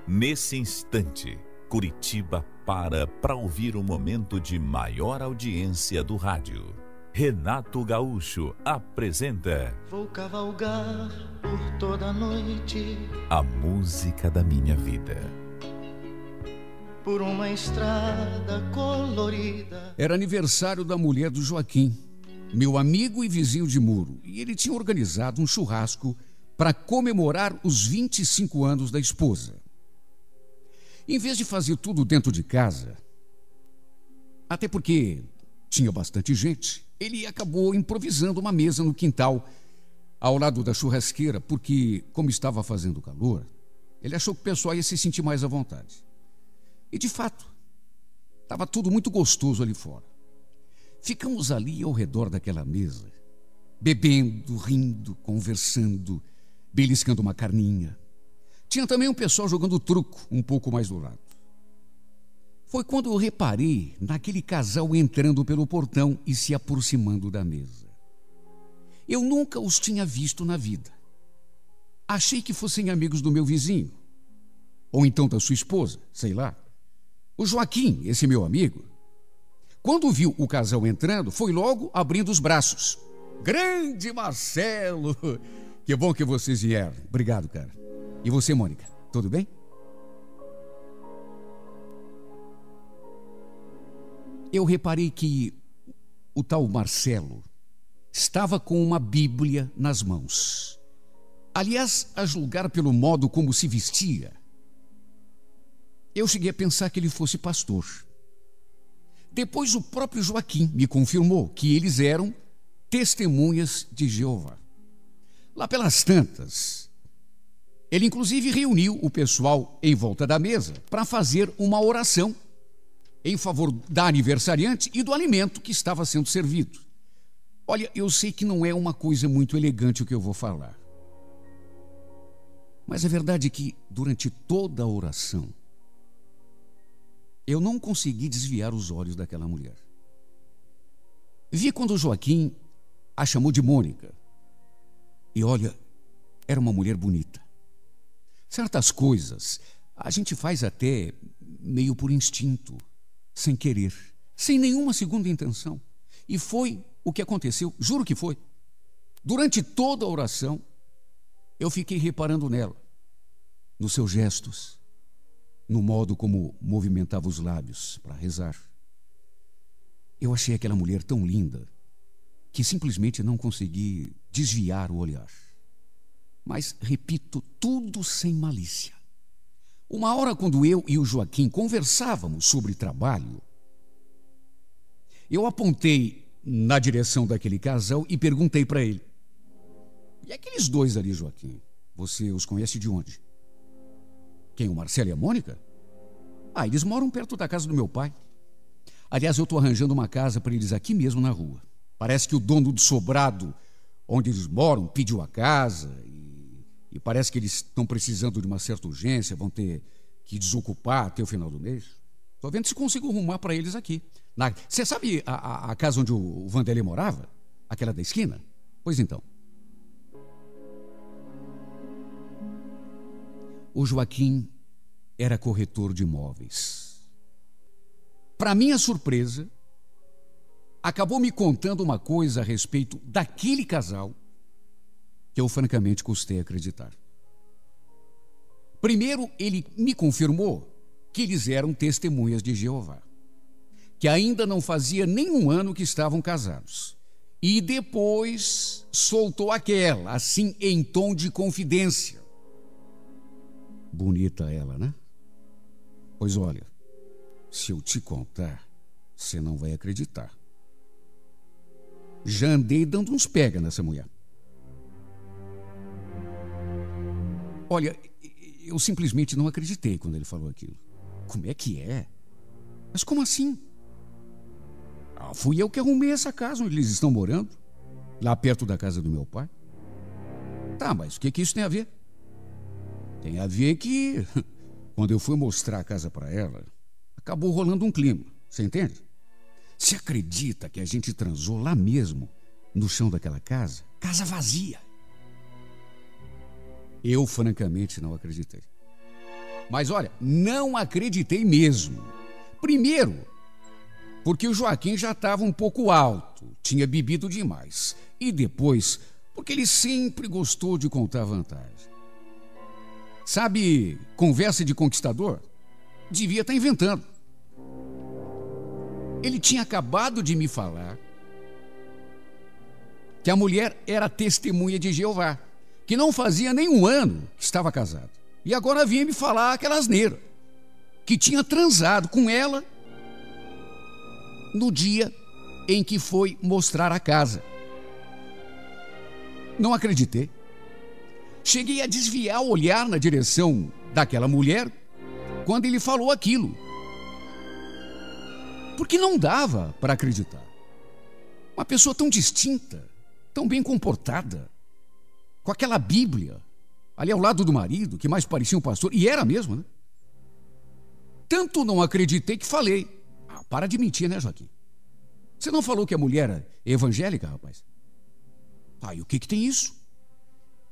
Nesse instante, Curitiba para ouvir o momento de maior audiência do rádio. Renato Gaúcho apresenta Vou cavalgar por toda a noite, a música da minha vida. Por uma estrada colorida. Era aniversário da mulher do Joaquim, meu amigo e vizinho de muro, e ele tinha organizado um churrasco para comemorar os 25 anos da esposa. Em vez de fazer tudo dentro de casa, até porque tinha bastante gente, ele acabou improvisando uma mesa no quintal, ao lado da churrasqueira, porque, como estava fazendo calor, ele achou que o pessoal ia se sentir mais à vontade. E, de fato, estava tudo muito gostoso ali fora. Ficamos ali ao redor daquela mesa, bebendo, rindo, conversando, beliscando uma carninha. Tinha também um pessoal jogando truco um pouco mais do lado. Foi quando eu reparei naquele casal entrando pelo portão e se aproximando da mesa. Eu nunca os tinha visto na vida. Achei que fossem amigos do meu vizinho, ou então da sua esposa, sei lá. O Joaquim, esse meu amigo, quando viu o casal entrando, foi logo abrindo os braços. Grande Marcelo! Que bom que vocês vieram. Obrigado, cara. E você, Mônica, tudo bem? Eu reparei que o tal Marcelo estava com uma Bíblia nas mãos. Aliás, a julgar pelo modo como se vestia, eu cheguei a pensar que ele fosse pastor. Depois o próprio Joaquim me confirmou que eles eram testemunhas de Jeová. Lá pelas tantas, ele inclusive reuniu o pessoal em volta da mesa para fazer uma oração em favor da aniversariante e do alimento que estava sendo servido. Olha, eu sei que não é uma coisa muito elegante o que eu vou falar, mas a verdade é que durante toda a oração, eu não consegui desviar os olhos daquela mulher. Vi quando o Joaquim a chamou de Mônica. E olha, era uma mulher bonita. Certas coisas a gente faz até meio por instinto, sem querer, sem nenhuma segunda intenção. E foi o que aconteceu, juro que foi. Durante toda a oração, eu fiquei reparando nela, nos seus gestos, no modo como movimentava os lábios para rezar. Eu achei aquela mulher tão linda que simplesmente não consegui desviar o olhar. Mas, repito, tudo sem malícia. Uma hora, quando eu e o Joaquim conversávamos sobre trabalho, eu apontei na direção daquele casal e perguntei para ele: e aqueles dois ali, Joaquim, você os conhece de onde? Quem, o Marcelo e a Mônica? Ah, eles moram perto da casa do meu pai. Aliás, eu estou arranjando uma casa para eles aqui mesmo na rua. Parece que o dono do sobrado onde eles moram pediu a casa e parece que eles estão precisando de uma certa urgência, vão ter que desocupar até o final do mês. Estou vendo se consigo arrumar para eles aqui. Você sabe a casa onde o Vanderlei morava? Aquela da esquina? Pois então. O Joaquim era corretor de imóveis. Para minha surpresa, acabou me contando uma coisa a respeito daquele casal que eu francamente custei acreditar. Primeiro, ele me confirmou que eles eram testemunhas de Jeová, que ainda não fazia nem um ano que estavam casados. E depois soltou aquela, assim em tom de confidência. Bonita ela, né? Pois olha, se eu te contar, você não vai acreditar. Já andei dando uns pega nessa mulher. Olha, eu simplesmente não acreditei quando ele falou aquilo. Como é que é? Mas como assim? Fui eu que arrumei essa casa onde eles estão morando, lá perto da casa do meu pai. Tá, mas o que isso tem a ver? Tem a ver que, quando eu fui mostrar a casa para ela, acabou rolando um clima, você entende? Você acredita que a gente transou lá mesmo, no chão daquela casa? Casa vazia. Eu, francamente, não acreditei. Mas olha, não acreditei mesmo. Primeiro, porque o Joaquim já estava um pouco alto, tinha bebido demais. E depois, porque ele sempre gostou de contar vantagem. Sabe, conversa de conquistador? Devia estar inventando. Ele tinha acabado de me falar que a mulher era testemunha de Jeová, que não fazia nem um ano que estava casado. E agora vinha me falar aquela asneira, que tinha transado com ela no dia em que foi mostrar a casa. Não acreditei. Cheguei a desviar o olhar na direção daquela mulher quando ele falou aquilo. Porque não dava para acreditar. Uma pessoa tão distinta, tão bem comportada, com aquela Bíblia ali ao lado do marido, que mais parecia um pastor, e era mesmo, né? Tanto não acreditei que falei. Para de mentir, né, Joaquim? Você não falou que a mulher era evangélica, rapaz? E o que tem isso?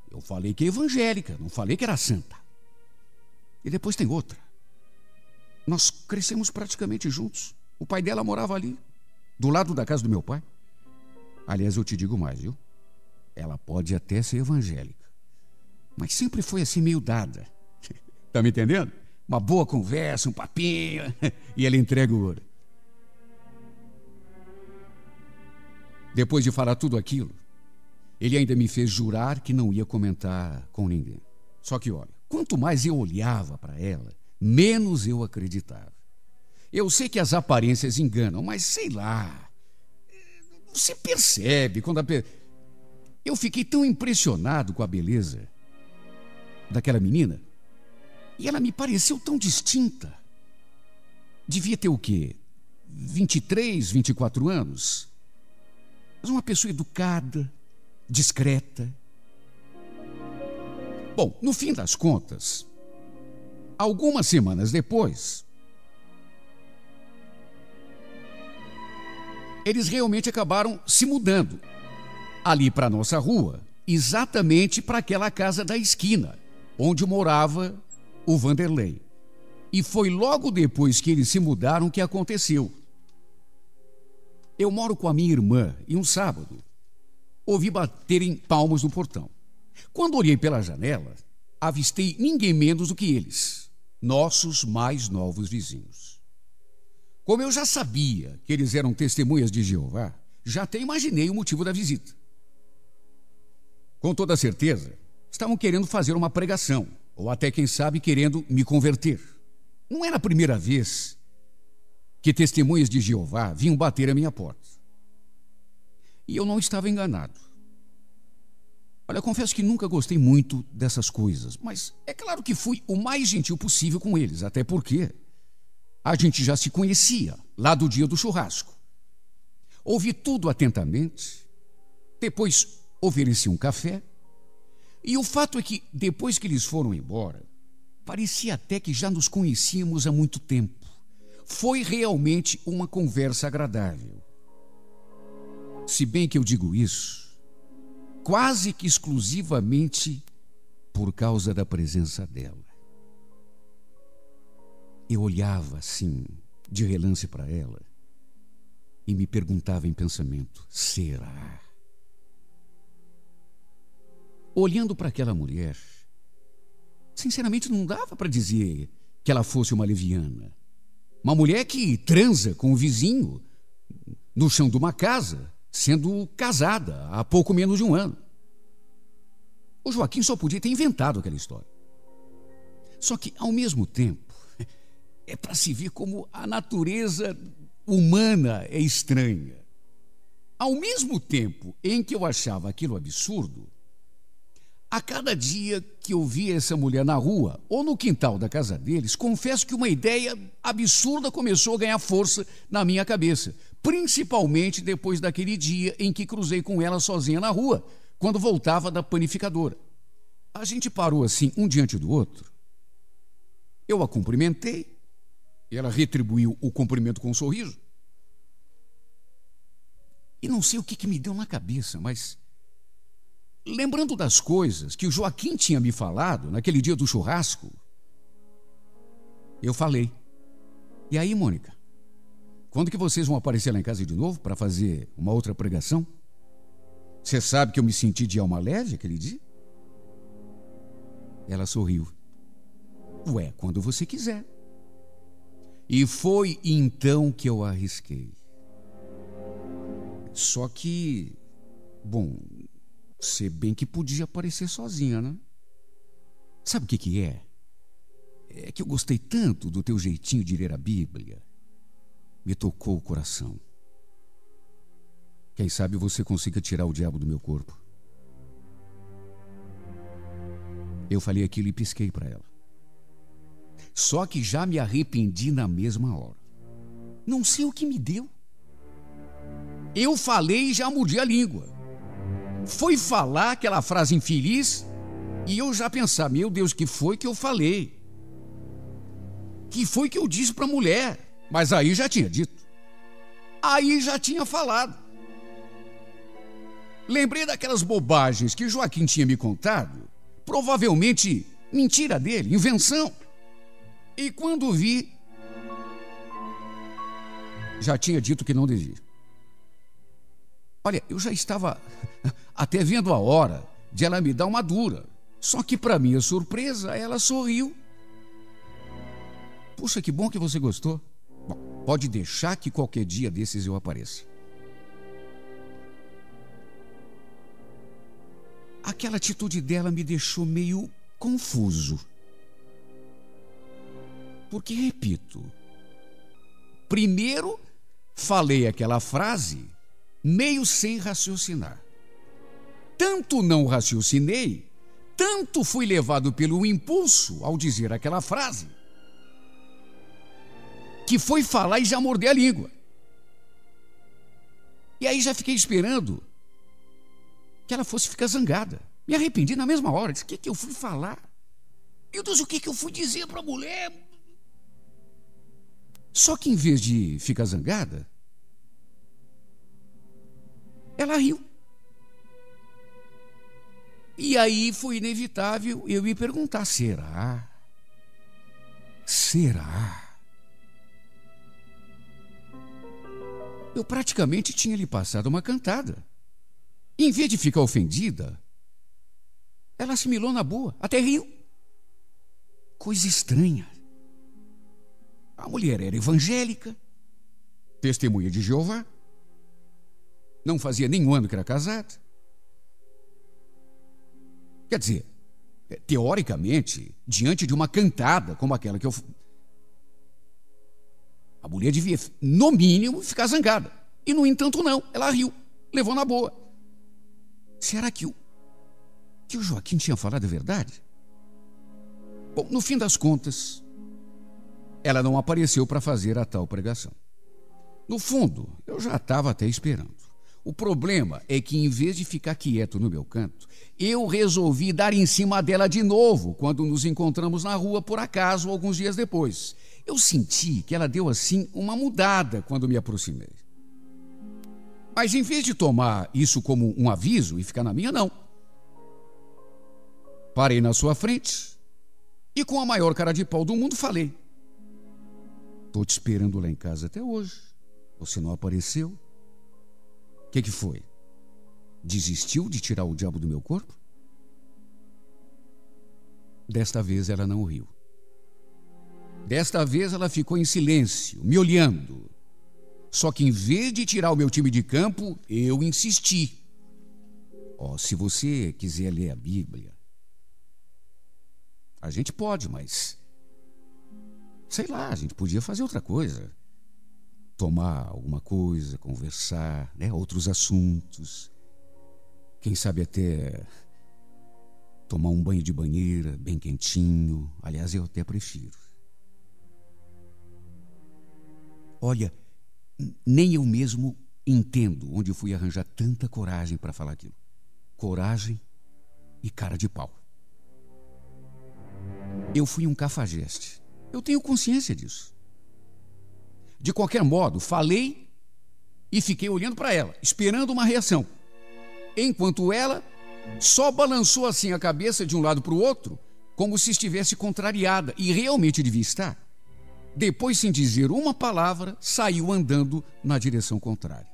Eu falei que é evangélica, não falei que era santa. E depois tem outra. Nós crescemos praticamente juntos. O pai dela morava ali, do lado da casa do meu pai. Aliás, eu te digo mais, viu? Ela pode até ser evangélica, mas sempre foi assim meio dada. Tá me entendendo? Uma boa conversa, um papinho, e ela entrega o ouro. Depois de falar tudo aquilo, ele ainda me fez jurar que não ia comentar com ninguém. Só que, olha, quanto mais eu olhava para ela, menos eu acreditava. Eu sei que as aparências enganam, mas sei lá. Você percebe quando Eu fiquei tão impressionado com a beleza daquela menina. E ela me pareceu tão distinta. Devia ter o quê? 23, 24 anos. Mas uma pessoa educada, discreta. Bom, no fim das contas, algumas semanas depois, eles realmente acabaram se mudando ali para a nossa rua, exatamente para aquela casa da esquina, onde morava o Vanderlei. E foi logo depois que eles se mudaram que aconteceu. Eu moro com a minha irmã e um sábado ouvi baterem palmas no portão. Quando olhei pela janela, avistei ninguém menos do que eles, nossos mais novos vizinhos. Como eu já sabia que eles eram testemunhas de Jeová, já até imaginei o motivo da visita. Com toda certeza, estavam querendo fazer uma pregação, ou até, quem sabe, querendo me converter. Não era a primeira vez que testemunhas de Jeová vinham bater à minha porta. E eu não estava enganado. Olha, eu confesso que nunca gostei muito dessas coisas, mas é claro que fui o mais gentil possível com eles, até porque a gente já se conhecia lá do dia do churrasco. Ouvi tudo atentamente, depois ofereci um café, e o fato é que, depois que eles foram embora, parecia até que já nos conhecíamos há muito tempo. Foi realmente uma conversa agradável. Se bem que eu digo isso, quase que exclusivamente por causa da presença dela. Eu olhava assim, de relance para ela, e me perguntava em pensamento: será? Olhando para aquela mulher, sinceramente não dava para dizer que ela fosse uma leviana. Uma mulher que transa com o vizinho no chão de uma casa, sendo casada há pouco menos de um ano. O Joaquim só podia ter inventado aquela história. Só que, ao mesmo tempo, é para se ver como a natureza humana é estranha. Ao mesmo tempo em que eu achava aquilo absurdo, a cada dia que eu via essa mulher na rua ou no quintal da casa deles, confesso que uma ideia absurda começou a ganhar força na minha cabeça, principalmente depois daquele dia em que cruzei com ela sozinha na rua, quando voltava da panificadora. A gente parou assim, um diante do outro. Eu a cumprimentei, ela retribuiu o cumprimento com um sorriso. E não sei o que me deu na cabeça, mas, lembrando das coisas que o Joaquim tinha me falado naquele dia do churrasco, Eu falei. E aí, Mônica? Quando que vocês vão aparecer lá em casa de novo para fazer uma outra pregação? Você sabe que eu me senti de alma leve aquele dia? Ela sorriu. Ué, quando você quiser. E foi então que eu arrisquei. Só que, bom, você bem que podia aparecer sozinha, né? Sabe o que é? É que eu gostei tanto do teu jeitinho de ler a Bíblia. Me tocou o coração. Quem sabe você consiga tirar o diabo do meu corpo. Eu falei aquilo e pisquei para ela. Só que já me arrependi na mesma hora. Não sei o que me deu. Eu falei e já mordi a língua. Foi falar aquela frase infeliz e eu já pensava, meu Deus, que foi que eu falei? Que foi que eu disse para a mulher? Mas aí já tinha dito. Aí já tinha falado. Lembrei daquelas bobagens que Joaquim tinha me contado. Provavelmente mentira dele, invenção. E quando vi, já tinha dito que não devia. Olha, eu já estava até vendo a hora de ela me dar uma dura. Só que, para minha surpresa, ela sorriu. Puxa, que bom que você gostou. Bom, pode deixar que qualquer dia desses eu apareça. Aquela atitude dela me deixou meio confuso. Porque, repito, primeiro falei aquela frase meio sem raciocinar. Tanto não raciocinei, tanto fui levado pelo impulso ao dizer aquela frase, que foi falar e já morder a língua. E aí já fiquei esperando que ela fosse ficar zangada. Me arrependi na mesma hora. Disse, o que eu fui falar? Meu Deus, o que eu fui dizer para a mulher? Só que em vez de ficar zangada, ela riu. E aí foi inevitável eu me perguntar, será? Será? Eu praticamente tinha lhe passado uma cantada. Em vez de ficar ofendida, ela assimilou na boa, até riu. Coisa estranha. A mulher era evangélica, testemunha de Jeová, não fazia nenhum ano que era casada. Quer dizer, teoricamente, diante de uma cantada como aquela que eu... A mulher devia, no mínimo, ficar zangada. E, no entanto, não. Ela riu, levou na boa. Será que o Joaquim tinha falado a verdade? Bom, no fim das contas, ela não apareceu para fazer a tal pregação. No fundo, eu já estava até esperando. O problema é que, em vez de ficar quieto no meu canto, eu resolvi dar em cima dela de novo quando nos encontramos na rua, por acaso, alguns dias depois. Eu senti que ela deu, assim, uma mudada quando me aproximei. Mas, em vez de tomar isso como um aviso e ficar na minha, não. Parei na sua frente e, com a maior cara de pau do mundo, falei: estou te esperando lá em casa até hoje. Você não apareceu? O que foi? Desistiu de tirar o diabo do meu corpo? Desta vez ela não riu. Desta vez ela ficou em silêncio, me olhando. Só que em vez de tirar o meu time de campo, eu insisti. Se você quiser ler a Bíblia, a gente pode, mas... sei lá, a gente podia fazer outra coisa. Tomar alguma coisa, conversar, né? Outros assuntos. Quem sabe até tomar um banho de banheira, bem quentinho. Aliás, eu até prefiro. Olha, nem eu mesmo entendo onde eu fui arranjar tanta coragem para falar aquilo. Coragem e cara de pau. Eu fui um cafajeste. Eu tenho consciência disso. De qualquer modo, falei e fiquei olhando para ela, esperando uma reação. Enquanto ela só balançou assim a cabeça de um lado para o outro, como se estivesse contrariada, e realmente devia estar. Depois, sem dizer uma palavra, saiu andando na direção contrária.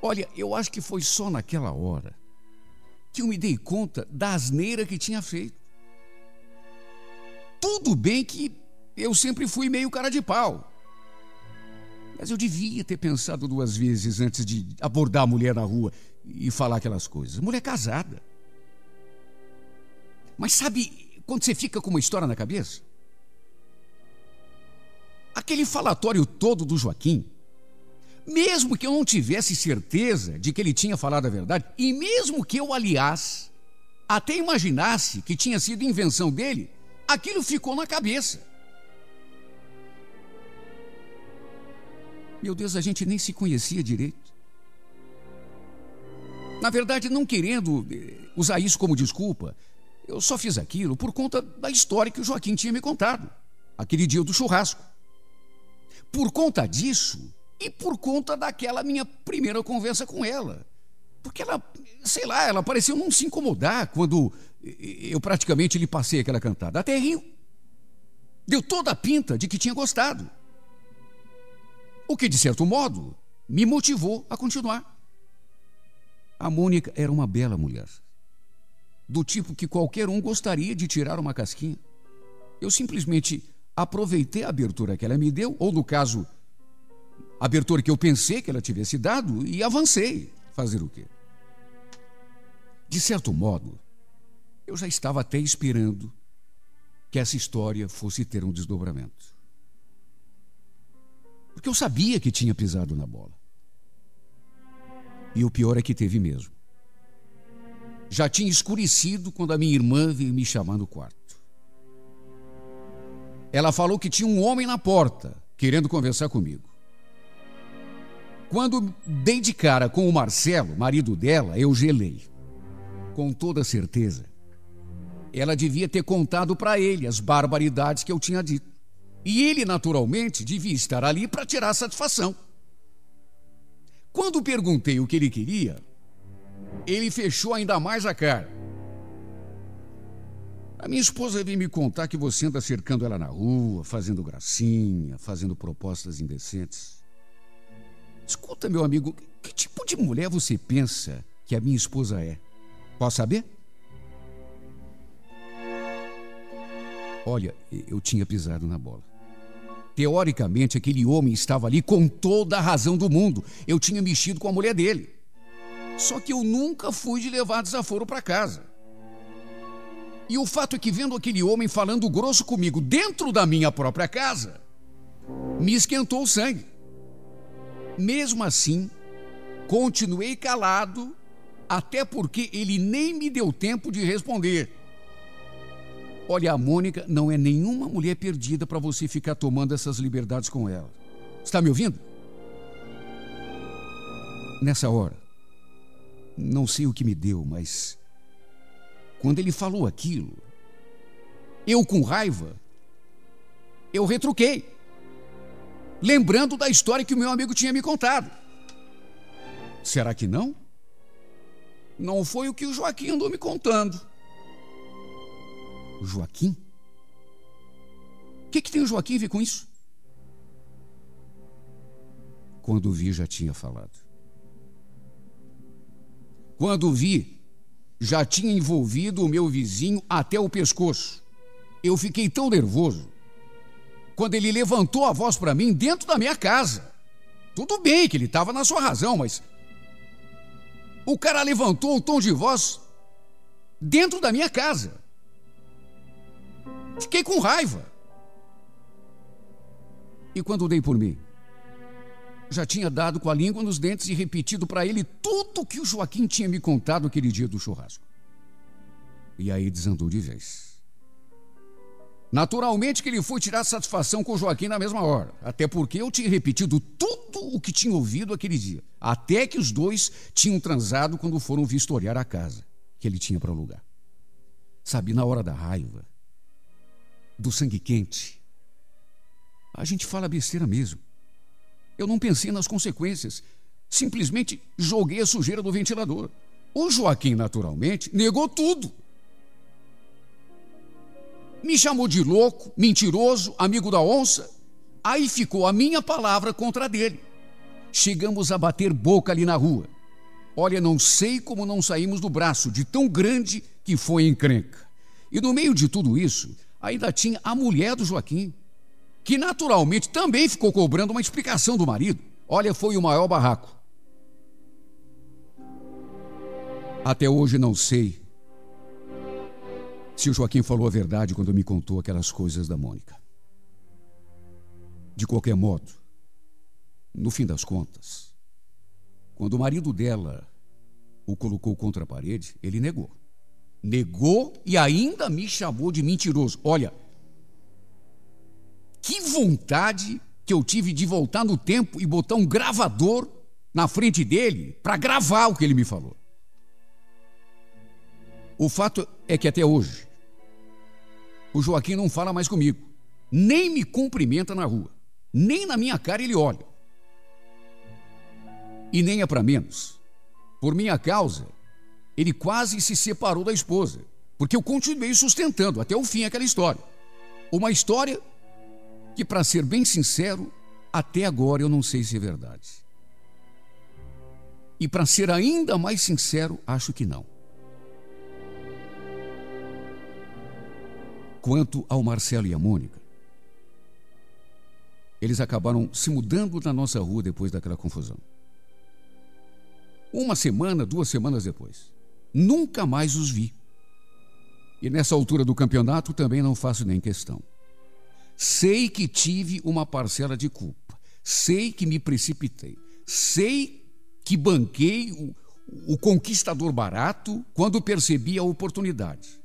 Olha, eu acho que foi só naquela hora que eu me dei conta da asneira que tinha feito. Tudo bem que eu sempre fui meio cara de pau, mas eu devia ter pensado 2 vezes antes de abordar a mulher na rua e falar aquelas coisas. Mulher casada. Mas sabe quando você fica com uma história na cabeça? Aquele falatório todo do Joaquim, mesmo que eu não tivesse certeza de que ele tinha falado a verdade, e mesmo que eu, aliás, até imaginasse que tinha sido invenção dele, aquilo ficou na cabeça. Meu Deus, a gente nem se conhecia direito. Na verdade, não querendo usar isso como desculpa, eu só fiz aquilo por conta da história que o Joaquim tinha me contado, aquele dia do churrasco. Por conta disso e por conta daquela minha primeira conversa com ela. Porque ela, sei lá, ela pareceu não se incomodar quando eu praticamente lhe passei aquela cantada. Até riu. Deu toda a pinta de que tinha gostado. O que, de certo modo, me motivou a continuar. A Mônica era uma bela mulher, do tipo que qualquer um gostaria de tirar uma casquinha. Eu simplesmente aproveitei a abertura que ela me deu, ou no caso, a abertura que eu pensei que ela tivesse dado, e avancei. Fazer o quê? De certo modo, eu já estava até esperando que essa história fosse ter um desdobramento. Porque eu sabia que tinha pisado na bola. E o pior é que teve mesmo. Já tinha escurecido quando a minha irmã veio me chamar no quarto. Ela falou que tinha um homem na porta, querendo conversar comigo. Quando dei de cara com o Marcelo, marido dela, eu gelei. Com toda certeza, ela devia ter contado para ele as barbaridades que eu tinha dito. E ele, naturalmente, devia estar ali para tirar satisfação. Quando perguntei o que ele queria, ele fechou ainda mais a cara. A minha esposa veio me contar que você anda cercando ela na rua, fazendo gracinha, fazendo propostas indecentes. Escuta, meu amigo, que tipo de mulher você pensa que a minha esposa é? Posso saber? Olha, eu tinha pisado na bola. Teoricamente, aquele homem estava ali com toda a razão do mundo. Eu tinha mexido com a mulher dele. Só que eu nunca fui de levar desaforo para casa. E o fato é que, vendo aquele homem falando grosso comigo dentro da minha própria casa, me esquentou o sangue. Mesmo assim, continuei calado, até porque ele nem me deu tempo de responder. Olha, a Mônica não é nenhuma mulher perdida para você ficar tomando essas liberdades com ela. Está me ouvindo? Nessa hora, não sei o que me deu, mas quando ele falou aquilo, eu com raiva, eu retruquei, lembrando da história que o meu amigo tinha me contado. Será que não? Não foi o que o Joaquim andou me contando. O Joaquim? O que tem o Joaquim a ver com isso? Quando vi, já tinha falado. Quando vi, já tinha envolvido o meu vizinho até o pescoço. Eu fiquei tão nervoso quando ele levantou a voz para mim dentro da minha casa. Tudo bem que ele estava na sua razão, mas o cara levantou o tom de voz dentro da minha casa. Fiquei com raiva. E quando dei por mim, já tinha dado com a língua nos dentes e repetido para ele tudo que o Joaquim tinha me contado aquele dia do churrasco. E aí desandou de vez. Naturalmente que ele foi tirar satisfação com o Joaquim na mesma hora, até porque eu tinha repetido tudo o que tinha ouvido aquele dia, até que os dois tinham transado quando foram vistoriar a casa que ele tinha para alugar. Sabe, na hora da raiva, do sangue quente, a gente fala besteira mesmo. Eu não pensei nas consequências, simplesmente joguei a sujeira do ventilador. O Joaquim, naturalmente, negou tudo. Me chamou de louco, mentiroso, amigo da onça. Aí ficou a minha palavra contra a dele. Chegamos a bater boca ali na rua. Olha, não sei como não saímos do braço, de tão grande que foi a encrenca. E no meio de tudo isso, ainda tinha a mulher do Joaquim, que naturalmente também ficou cobrando uma explicação do marido. Olha, foi o maior barraco. Até hoje não sei se o Joaquim falou a verdade quando me contou aquelas coisas da Mônica. De qualquer modo, no fim das contas, quando o marido dela o colocou contra a parede, ele negou. Negou e ainda me chamou de mentiroso. Olha, que vontade que eu tive de voltar no tempo e botar um gravador na frente dele para gravar o que ele me falou. O fato é que até hoje o Joaquim não fala mais comigo, nem me cumprimenta na rua, nem na minha cara ele olha. E nem é para menos. Por minha causa, ele quase se separou da esposa, porque eu continuei sustentando até o fim aquela história. Uma história que, para ser bem sincero, até agora eu não sei se é verdade. E para ser ainda mais sincero, acho que não. Quanto ao Marcelo e a Mônica, eles acabaram se mudando na nossa rua depois daquela confusão. Uma semana, 2 semanas depois, nunca mais os vi. E nessa altura do campeonato também não faço nem questão. Sei que tive uma parcela de culpa, sei que me precipitei, sei que banquei o conquistador barato quando percebi a oportunidade.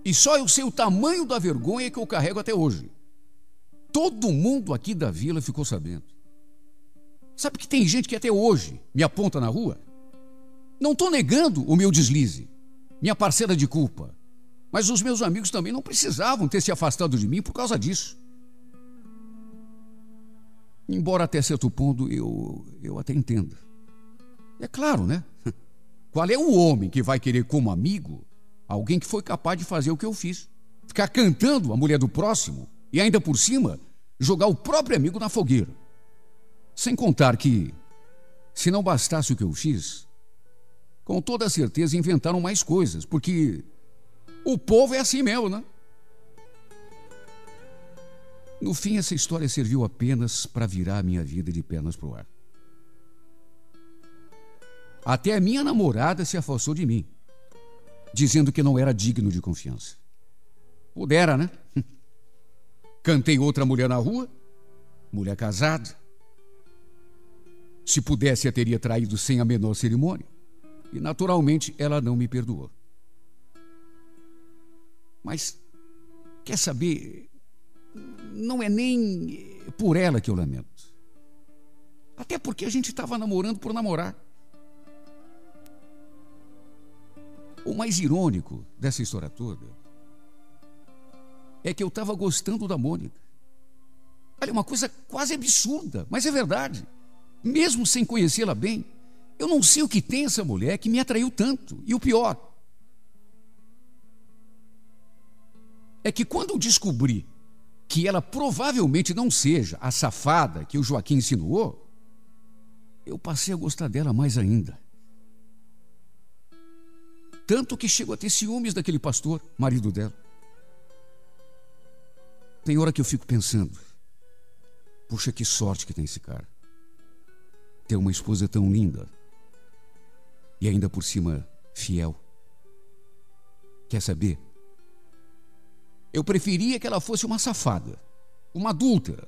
E só eu sei o tamanho da vergonha que eu carrego até hoje. Todo mundo aqui da vila ficou sabendo. Sabe que tem gente que até hoje me aponta na rua? Não estou negando o meu deslize, minha parcela de culpa. Mas os meus amigos também não precisavam ter se afastado de mim por causa disso. Embora até certo ponto eu até entenda. É claro, né? Qual é o homem que vai querer como amigo alguém que foi capaz de fazer o que eu fiz? Ficar cantando a mulher do próximo e ainda por cima jogar o próprio amigo na fogueira. Sem contar que, se não bastasse o que eu fiz, com toda certeza inventaram mais coisas, porque o povo é assim mesmo, né? No fim, essa história serviu apenas para virar a minha vida de pernas pro ar. Até a minha namorada se afastou de mim, dizendo que não era digno de confiança. Pudera, né? Cantei outra mulher na rua, mulher casada. Se pudesse, a teria traído sem a menor cerimônia. E, naturalmente, ela não me perdoou. Mas, quer saber, não é nem por ela que eu lamento. Até porque a gente estava namorando por namorar. O mais irônico dessa história toda é que eu estava gostando da Mônica. Olha, uma coisa quase absurda, mas é verdade. Mesmo sem conhecê-la bem, eu não sei o que tem essa mulher que me atraiu tanto. E o pior é que quando eu descobri que ela provavelmente não seja a safada que o Joaquim insinuou, eu passei a gostar dela mais ainda. Tanto que chego a ter ciúmes daquele pastor, marido dela. Tem hora que eu fico pensando, puxa, que sorte que tem esse cara. Ter uma esposa tão linda e ainda por cima fiel. Quer saber? Eu preferia que ela fosse uma safada, uma adúltera.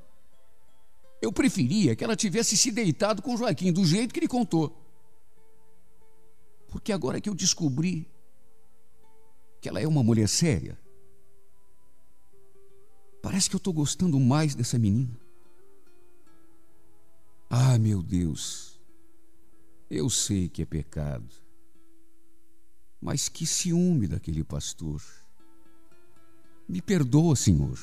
Eu preferia que ela tivesse se deitado com o Joaquim do jeito que ele contou. Porque agora que eu descobri que ela é uma mulher séria, parece que eu estou gostando mais dessa menina. Ah, meu Deus, eu sei que é pecado, mas que ciúme daquele pastor. Me perdoa, Senhor,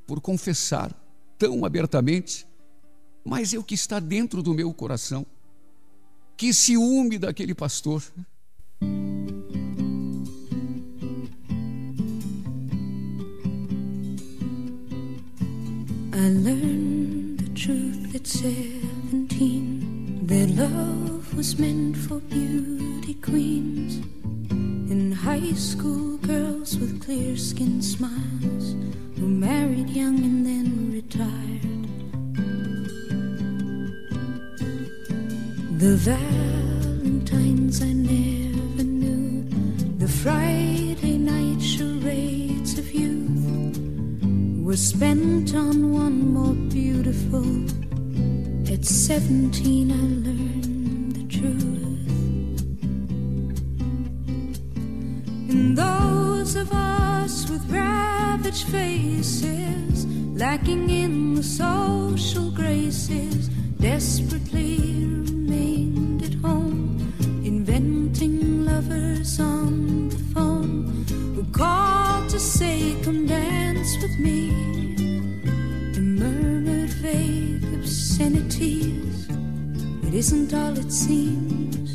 por confessar tão abertamente, mas é o que está dentro do meu coração. Que ciúme daquele pastor. I learned the truth at 17, that love was meant for beauty queens and high school girls with clear skin smiles who married young and then retired. The Valentines I never knew, the Friday night charades of youth were spent on one more beautiful. At 17 I learned the truth. And those of us with ravaged faces, lacking in the social graces, desperately remained at home, inventing lovers on the phone who called to say, come dance with me, and murmured vague obscenities. It isn't all it seems.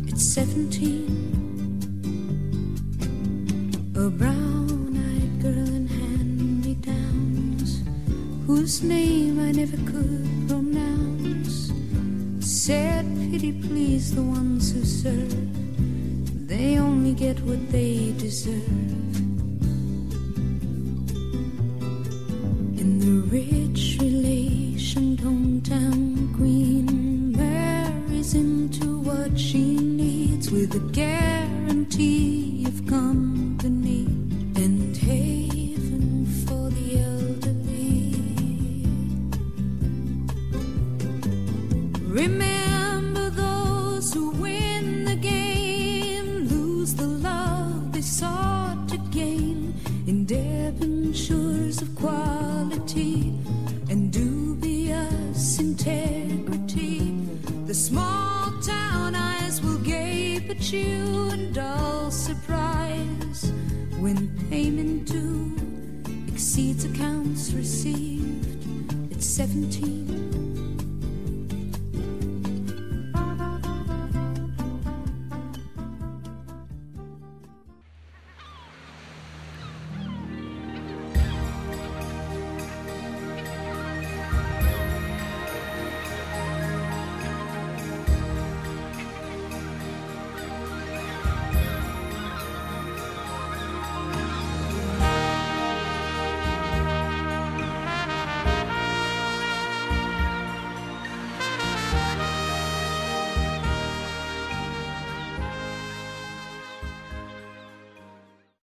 It's 17. A brown-eyed girl in hand-me-downs, whose name I never could pronounce, said, pity please the ones who serve, they only get what they deserve. And the rich relation hometown queen marries into what she needs, with a guarantee of company and haven for the elderly. Remember those who win the game lose the love they sought to gain, in debentures of quality and dubious integrity. The small town eyes will gape at you in dull surprise when payment due exceeds accounts received. It's 17.